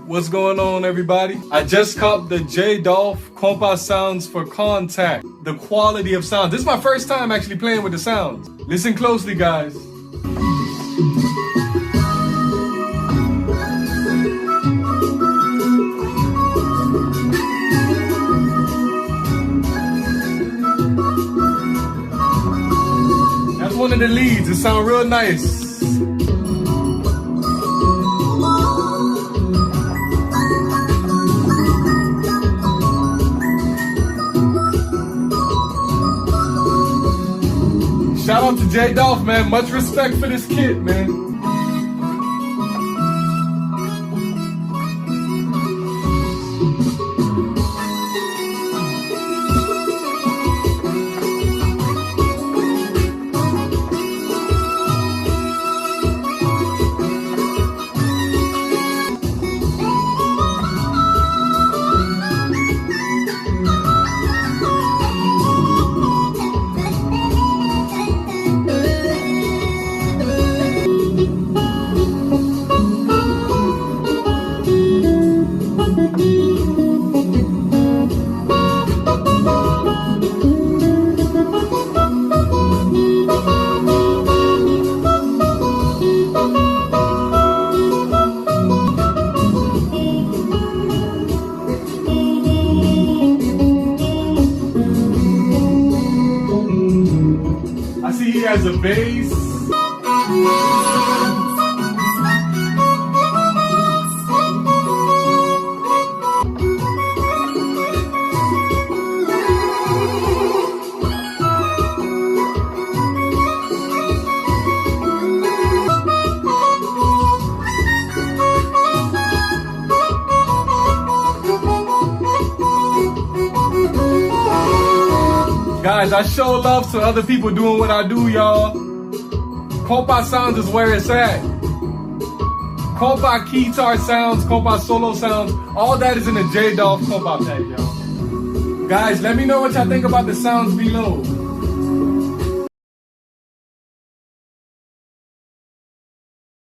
What's going on, everybody? I just copped the Kompa sounds for KONTAKT. The quality of sound. This is my first time actually playing with the sounds. Listen closely, guys. That's one of the leads. It sounds real nice. Shout out to J-Dolph, man. Much respect for this kid, man. I see he has a bass. Guys, I show love to other people doing what I do, y'all. Kompa sounds is where it's at. Kompa guitar sounds, Kompa solo sounds, all that is in the J-Dolph Kompa pack, y'all. Guys, let me know what y'all think about the sounds below.